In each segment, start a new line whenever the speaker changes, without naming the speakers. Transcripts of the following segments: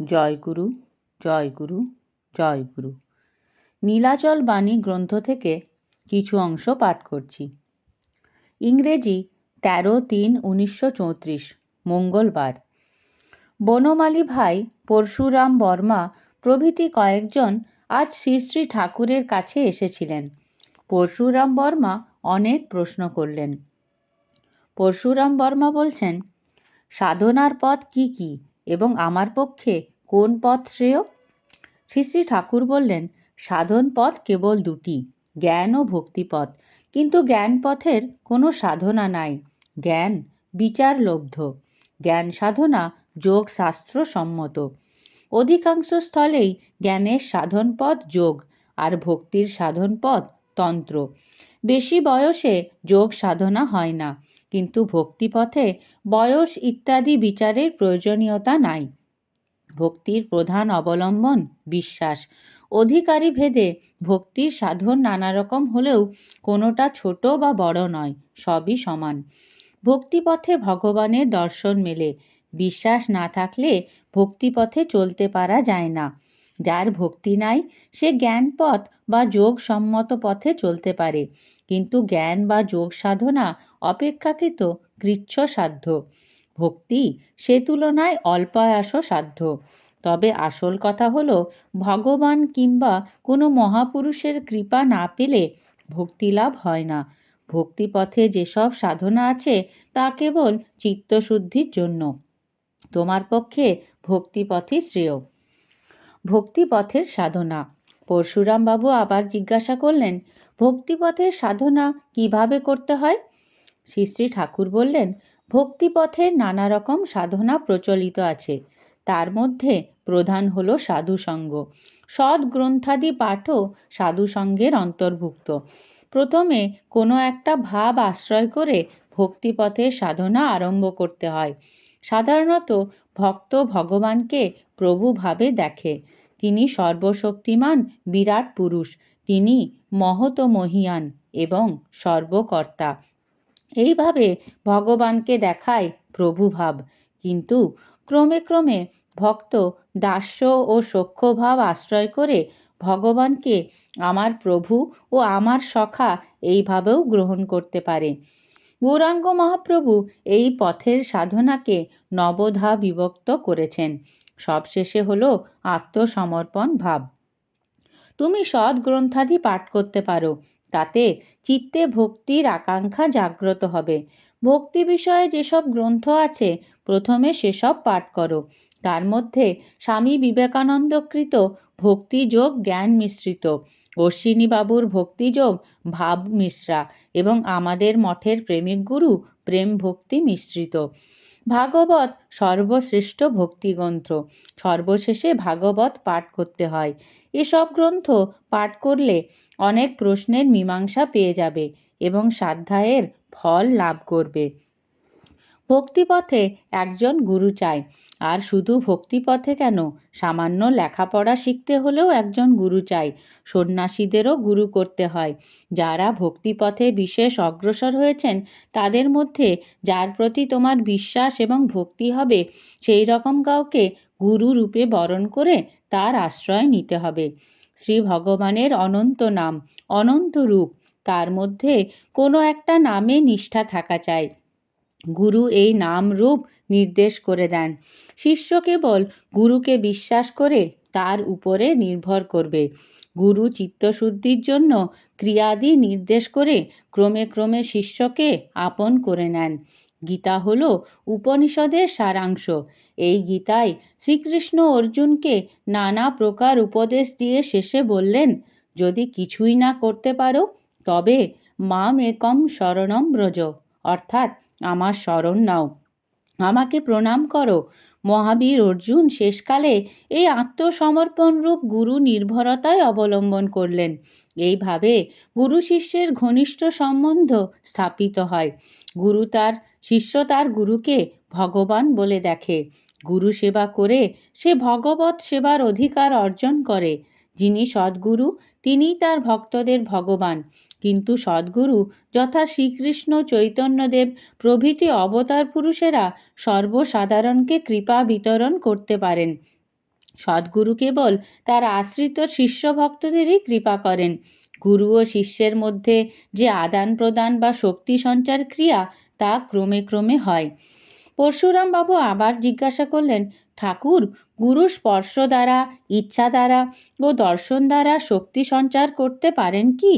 জয় গুরু, জয় গুরু, জয় গুরু। নীলাচল বাণী গ্রন্থ থেকে কিছু অংশ পাঠ করছি। ইংরেজি 13/3/1934 মঙ্গলবার। বনমালী ভাই, পরশুরাম বর্মা প্রভৃতি কয়েকজন আজ শ্রী শ্রী ঠাকুরের কাছে এসেছিলেন। পরশুরাম বর্মা অনেক প্রশ্ন করলেন। পরশুরাম বর্মা বলছেন, সাধনার পথ কি কি এবং আমার পক্ষে কোন পথ শ্রেয়? শ্রী শ্রী ঠাকুর বললেন, সাধন পথ কেবল দুটি, জ্ঞান ও ভক্তিপথ। কিন্তু জ্ঞান পথের কোনো সাধনা নাই। জ্ঞান বিচারলব্ধ। জ্ঞান সাধনা যোগ শাস্ত্র সম্মত। অধিকাংশ স্থলেই জ্ঞানের সাধন পথ যোগ আর ভক্তির সাধন পথ তন্ত্র। বেশি বয়সে যোগ সাধনা হয় না, কিন্তু ভক্তিপথে বয়স ইত্যাদি বিচারের প্রয়োজনীয়তা নাই। ভক্তির প্রধান অবলম্বন বিশ্বাস। অধিকারী ভেদে ভক্তির সাধন নানা রকম হলেও কোনোটা ছোট বা বড় নয়, সবই সমান। ভক্তিপথে ভগবানের দর্শন মেলে। বিশ্বাস না থাকলে ভক্তিপথে চলতে পারা যায় না। যার ভক্তি নাই সে জ্ঞান পথ বা যোগ সম্মত পথে চলতে পারে, কিন্তু জ্ঞান বা যোগ সাধনা অপেক্ষাকৃত কৃচ্ছ সাধ্য। ভক্তি সে তুলনায় অল্পায়াস সাধ্য। তবে আসল কথা হলো, ভগবান কিংবা কোনো মহাপুরুষের কৃপা না পেলে ভক্তিলাভ হয় না। ভক্তিপথে যেসব সাধনা আছে তা কেবল চিত্তশুদ্ধির জন্য। তোমার পক্ষে ভক্তিপথই শ্রেয়। ভক্তিপথের সাধনা। পরশুরামবাবু আবার জিজ্ঞাসা করলেন, ভক্তিপথের সাধনা কিভাবে করতে হয়? শ্রী শ্রী ঠাকুর বললেন, ভক্তিপথের নানা রকম সাধনা প্রচলিত আছে। তার মধ্যে প্রধান হল সাধুসঙ্গ। সৎ গ্রন্থাদি পাঠও সাধুসঙ্গের অন্তর্ভুক্ত। প্রথমে কোনো একটা ভাব আশ্রয় করে ভক্তিপথের সাধনা আরম্ভ করতে হয়। সাধারণত ভক্ত ভগবানকে প্রভু ভাবে দেখে। তিনি সর্বশক্তিমান বিরাট পুরুষ, তিনি মহত মহীয়ান এবং সর্বকর্তা। এইভাবে ভগবানকে দেখায় প্রভুভাব। কিন্তু ক্রমে ক্রমে ভক্ত দাস্য ও সখ্যভাব আশ্রয় করে ভগবানকে আমার প্রভু ও আমার সখা এইভাবেও গ্রহণ করতে পারে। গৌরাঙ্গ মহাপ্রভু এই পথের সাধনাকে নবধা বিভক্ত করেছেন। সবশেষে হলো আত্মসমর্পণ ভাব। তুমি সৎ গ্রন্থাদি পাঠ করতে পারো, তাতে চিত্তে ভক্তির আকাঙ্ক্ষা জাগ্রত হবে। ভক্তি বিষয়ে যেসব গ্রন্থ আছে প্রথমে সেসব পাঠ করো। তার মধ্যে স্বামী বিবেকানন্দকৃত ভক্তিযোগ জ্ঞান মিশ্রিত, অশ্বিনীবাবুর ভক্তিযোগ ভাব মিশ্রা এবং আমাদের মঠের প্রেমিক গুরু প্রেম ভক্তি মিশ্রিত। ভাগবত সর্বশ্রেষ্ঠ ভক্তিগ্রন্থ। সর্বশেষে ভাগবত পাঠ করতে হয়। এসব গ্রন্থ পাঠ করলে অনেক প্রশ্নের মীমাংসা পেয়ে যাবে এবং স্বাধ্যায়ের ফল লাভ করবে। ভক্তিপথে একজন গুরু চাই। আর শুধু ভক্তিপথে কেন, সামান্য লেখাপড়া শিখতে হলেও একজন গুরু চাই। সন্ন্যাসীদেরও গুরু করতে হয়। যারা ভক্তিপথে বিশেষ অগ্রসর হয়েছেন তাদের মধ্যে যার প্রতি তোমার বিশ্বাস এবং ভক্তি হবে সেই রকম কাউকে গুরু রূপে বরণ করে তার আশ্রয় নিতে হবে। শ্রী ভগবানের অনন্ত নাম, অনন্ত রূপ, তার মধ্যে কোনো একটা নামে নিষ্ঠা থাকা চাই। গুরু এই নাম রূপ নির্দেশ করে দেন। শিষ্য কেবল গুরুকে বিশ্বাস করে তার উপরে নির্ভর করবে। গুরু চিত্তশুদ্ধির জন্য ক্রিয়াদি নির্দেশ করে ক্রমে ক্রমে শিষ্যকে আপন করে নেন। গীতা হল উপনিষদের সারাংশ। এই গীতায় শ্রীকৃষ্ণ অর্জুনকে নানা প্রকার উপদেশ দিয়ে শেষে বললেন, যদি কিছুই না করতে পারো তবে মাম একম শরণম ব্রজ, অর্থাৎ আমার শরণ নাও, আমাকে প্রণাম করো। মহাবীর অর্জুন শেষকালে এই আত্মসমর্পণরূপ গুরু নির্ভরতায় অবলম্বন করলেন। এইভাবে গুরু শিষ্যের ঘনিষ্ঠ সম্বন্ধ স্থাপিত হয়। শিষ্য তার গুরুকে ভগবান বলে দেখে। গুরু সেবা করে সে ভগবৎ সেবার অধিকার অর্জন করে। যিনি সদ্গুরু তিনিই তার ভক্তদের ভগবান। কিন্তু সদ্গুরু যথা শ্রীকৃষ্ণ চৈতন্যদেব প্রভৃতি অবতার পুরুষেরা সর্বসাধারণকে কৃপা বিতরণ করতে পারেন। সদ্গুরু কেবল তার আশ্রিত শিষ্য ভক্তদেরই কৃপা করেন। গুরু ও শিষ্যের মধ্যে যে আদান প্রদান বা শক্তি সঞ্চার ক্রিয়া, তা ক্রমে ক্রমে হয়। পরশুরাম বাবু আবার জিজ্ঞাসা করলেন, ঠাকুর, গুরু স্পর্শ দ্বারা, ইচ্ছা দ্বারা ও দর্শন দ্বারা শক্তি সঞ্চার করতে পারেন কি?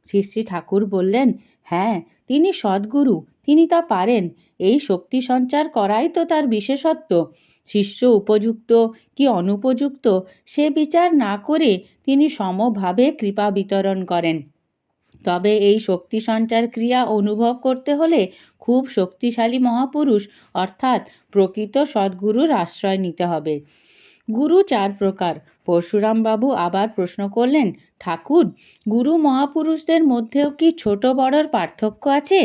শ্রী শ্রী ঠাকুর বললেন, হ্যাঁ, তিনি সদ্গুরু, তিনি তা পারেন। এই শক্তি সঞ্চার করাই তো তার বিশেষত্ব। শিষ্য উপযুক্ত কি অনুপযুক্ত সে বিচার না করে তিনি সমভাবে কৃপা বিতরণ করেন। তবে এই শক্তি সঞ্চার ক্রিয়া অনুভব করতে হলে খুব শক্তিশালী মহাপুরুষ অর্থাৎ প্রকৃত সদ্গুরুর আশ্রয় নিতে হবে। গুরু 4 প্রকার। পরশুরামবাবু আবার প্রশ্ন করলেন, ঠাকুর, গুরু মহাপুরুষদের মধ্যেও কি ছোট বড়র পার্থক্য আছে?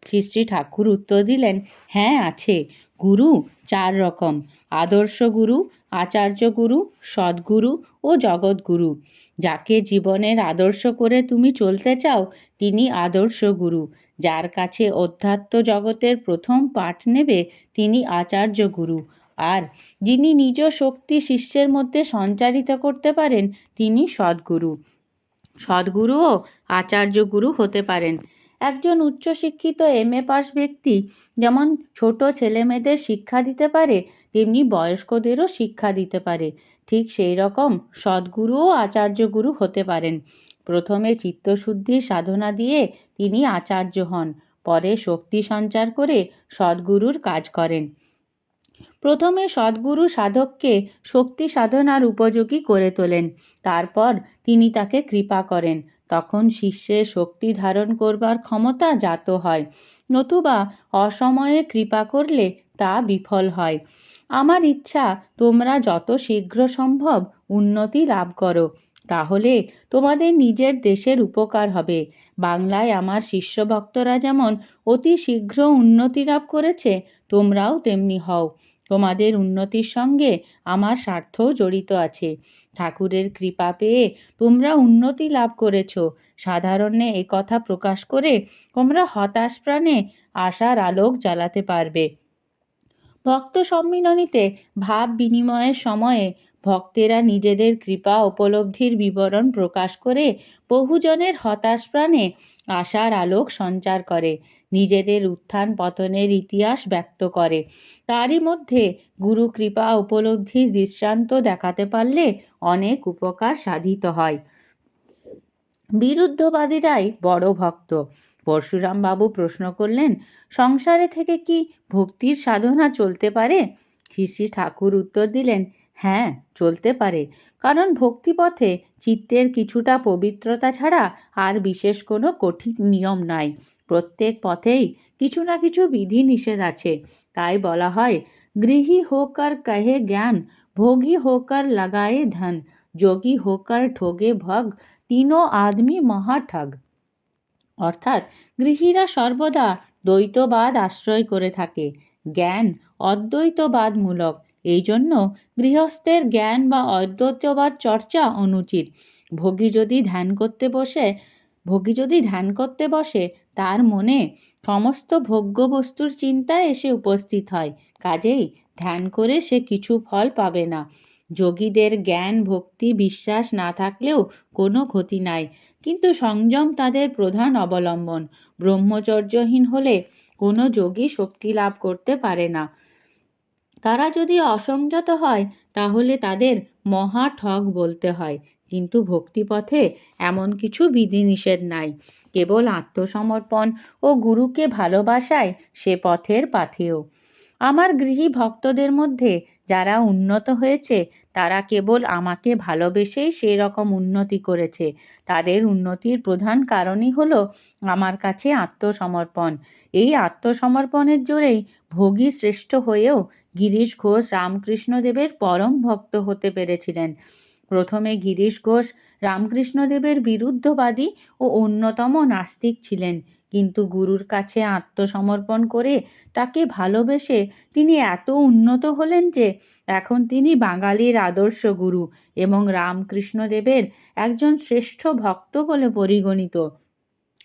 শ্রী শ্রী ঠাকুর উত্তর দিলেন, হ্যাঁ আছে। গুরু 4 রকম: আদর্শ গুরু, আচার্য গুরু, সদ্গুরু ও জগৎগুরু। যাকে জীবনের আদর্শ করে তুমি চলতে চাও, তিনি আদর্শ গুরু। যার কাছে অধ্যাত্ম জগতের প্রথম পাঠ নেবে, তিনি আচার্য গুরু। আর যিনি নিজ শক্তি শিষ্যের মধ্যে সঞ্চারিত করতে পারেন, তিনি সদ্গুরু। সদ্গুরুও আচার্য গুরু হতে পারেন। একজন উচ্চশিক্ষিত MA পাস ব্যক্তি যেমন ছোট ছেলেমেয়েদের শিক্ষা দিতে পারে, তেমনি বয়স্কদেরও শিক্ষা দিতে পারে। ঠিক সেই রকম সদ্গুরুও আচার্য গুরু হতে পারেন। প্রথমে চিত্তশুদ্ধির সাধনা দিয়ে তিনি আচার্য হন, পরে শক্তি সঞ্চার করে সদ্গুরুর কাজ করেন। প্রথমে সদ্গুরু সাধককে শক্তি সাধনার উপযোগী করে তোলেন, তারপর তিনি তাকে কৃপা করেন। তখন শিষ্যের শক্তি ধারণ করবার ক্ষমতা জাত হয়, নতুবা অসময়ে কৃপা করলে তা বিফল হয়। আমার ইচ্ছা তোমরা যত শীঘ্র সম্ভব উন্নতি লাভ করো, তাহলে তোমাদের নিজের দেশের উপকার হবে। বাংলায় আমার শিষ্য ভক্তরা যেমন অতি শীঘ্র উন্নতি লাভ করেছে, তোমরাও তেমনি হও। তোমাদের উন্নতির সঙ্গে আমার স্বার্থও জড়িত আছে। ঠাকুরের কৃপা পেয়ে তোমরা উন্নতি লাভ করেছ। সাধারণে কথা প্রকাশ করে তোমরা হতাশ প্রাণে আশার আলোক জ্বালাতে পারবে। ভক্ত সম্মিলনীতে ভাব বিনিময়ের সময়ে ভক্তেরা নিজেদের কৃপা উপলব্ধির বিবরণ প্রকাশ করে বহুজনের হতাশ প্রাণে আশার আলোক সঞ্চার করে, নিজেদের উত্থান পতনের ইতিহাস ব্যক্ত করে। তারই মধ্যে গুরু কৃপা উপলব্ধির দৃষ্টান্ত দেখাতে পারলে অনেক উপকার সাধিত হয়। বিরুদ্ধবাদীরাই বড় ভক্ত। পরশুরামবাবু প্রশ্ন করলেন, সংসারে থেকে কি ভক্তির সাধনা চলতে পারে? শ্রী শ্রী ঠাকুর উত্তর দিলেন, হ্যাঁ, চলতে পারে। কারণ ভক্তিপথে চিত্তের কিছুটা পবিত্রতা ছাড়া আর বিশেষ কোনো কঠিন নিয়ম নাই। প্রত্যেক পথেই কিছু না কিছু বিধি নিষেধ আছে। তাই বলা হয়, গৃহী হোকর কহে জ্ঞান, ভোগী হোকর লাগায়ে ধন, যোগী হোকর ঠোগে ভগ, তিনো আদমি মহাঠগ। অর্থাৎ গৃহীরা সর্বদা দ্বৈতবাদ আশ্রয় করে থাকে। জ্ঞান অদ্বৈতবাদমূলক, এই জন্য গৃহস্থের জ্ঞান বা অদ্বৈতবাদ চর্চা অনুচিত। ভোগী যদি ধ্যান করতে বসে, তার মনে সমস্ত ভোগ্য বস্তুর চিন্তা এসে উপস্থিত হয়। কাজেই ধ্যান করে সে কিছু ফল পাবে না। যোগীদের জ্ঞান ভক্তি বিশ্বাস না থাকলেও কোনো ক্ষতি নাই, কিন্তু সংযম তাদের প্রধান অবলম্বন। ব্রহ্মচর্যহীন হলে কোনো যোগী শক্তি লাভ করতে পারে না। তারা যদি অসংযত হয়, তাহলে তাদের মহা ঠগ বলতে হয়। কিন্তু ভক্তিপথে এমন কিছু বিধিনিষেধ নাই। কেবল আত্মসমর্পণ ও গুরুকে ভালোবাসায় সে পথের পাথেয়। আমার গৃহী ভক্তদের মধ্যে যারা উন্নত হয়েছে, তারা কেবল আমাকে ভালোবেসেই সেই রকম উন্নতি করেছে। তাদের উন্নতির প্রধান কারণই হলো আমার কাছে আত্মসমর্পণ। এই আত্মসমর্পণের জোরেই ভোগী শ্রেষ্ঠ হয়েও গিরিশ ঘোষ রামকৃষ্ণদেবের পরম ভক্ত হতে পেরেছিলেন। প্রথমে গিরিশ ঘোষ রামকৃষ্ণদেবের বিরুদ্ধবাদী ও অন্যতম নাস্তিক ছিলেন, কিন্তু গুরুর কাছে আত্মসমর্পণ করে তাকে ভালোবেসে তিনি এত উন্নত হলেন যে এখন তিনি বাঙালির আদর্শ গুরু এবং রামকৃষ্ণদেবের একজন শ্রেষ্ঠ ভক্ত বলে পরিগণিত।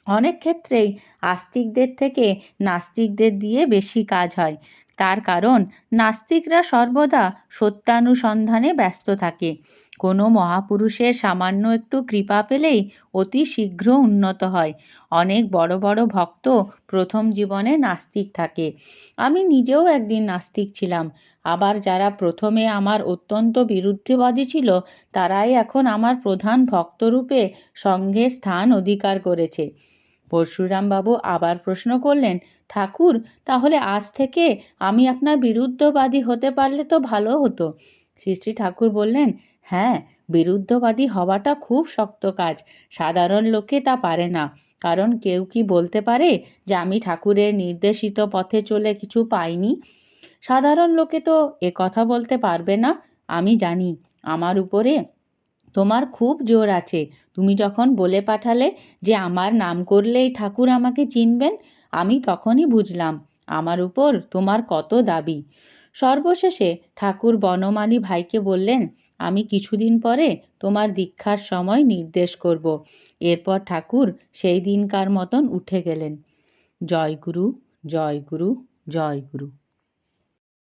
অনেক ক্ষেত্রেই আস্তিকদের থেকে নাস্তিকদের দিয়ে বেশি কাজ হয়। তার কারণ নাস্তিকরা সর্বদা সত্যানুসন্ধানে ব্যস্ত থাকে। কোনো মহাপুরুষের সামান্য একটু কৃপা পেলেই অতি শীঘ্র উন্নত হয়। অনেক বড় বড় ভক্ত প্রথম জীবনে নাস্তিক থাকে। আমি নিজেও একদিন নাস্তিক ছিলাম। আবার যারা প্রথমে আমার অত্যন্ত বিরুদ্ধবাদী ছিল, তারাই এখন আমার প্রধান ভক্তরূপে সঙ্ঘে স্থান অধিকার করেছে। পরশুরামবাবু আবার প্রশ্ন করলেন, ঠাকুর, তাহলে আজ থেকে আমি আপনার বিরুদ্ধবাদী হতে পারলে তো ভালো হতো। শ্রী শ্রী ঠাকুর বললেন, হ্যাঁ, বিরুদ্ধবাদী হওয়াটা খুব শক্ত কাজ। সাধারণ লোকে তা পারে না। কারণ কেউ কি বলতে পারে যে আমি ঠাকুরের নির্দেশিত পথে চলে কিছু পাইনি? সাধারণ লোকে তো এ কথা বলতে পারবে না। আমি জানি আমার উপরে তোমার খুব জোর আছে। তুমি যখন বলে পাঠালে যে আমার নাম করলেই ঠাকুর আমাকে চিনবেন, আমি তখনই বুঝলাম আমার উপর তোমার কত দাবি। সর্বশেষে ঠাকুর বনমালী ভাইকে বললেন, আমি কিছুদিন পরে তোমার দীক্ষার সময় নির্দেশ করব। এরপর ঠাকুর সেই দিনকার মতন উঠে গেলেন। জয় গুরু, জয় গুরু, জয় গুরু।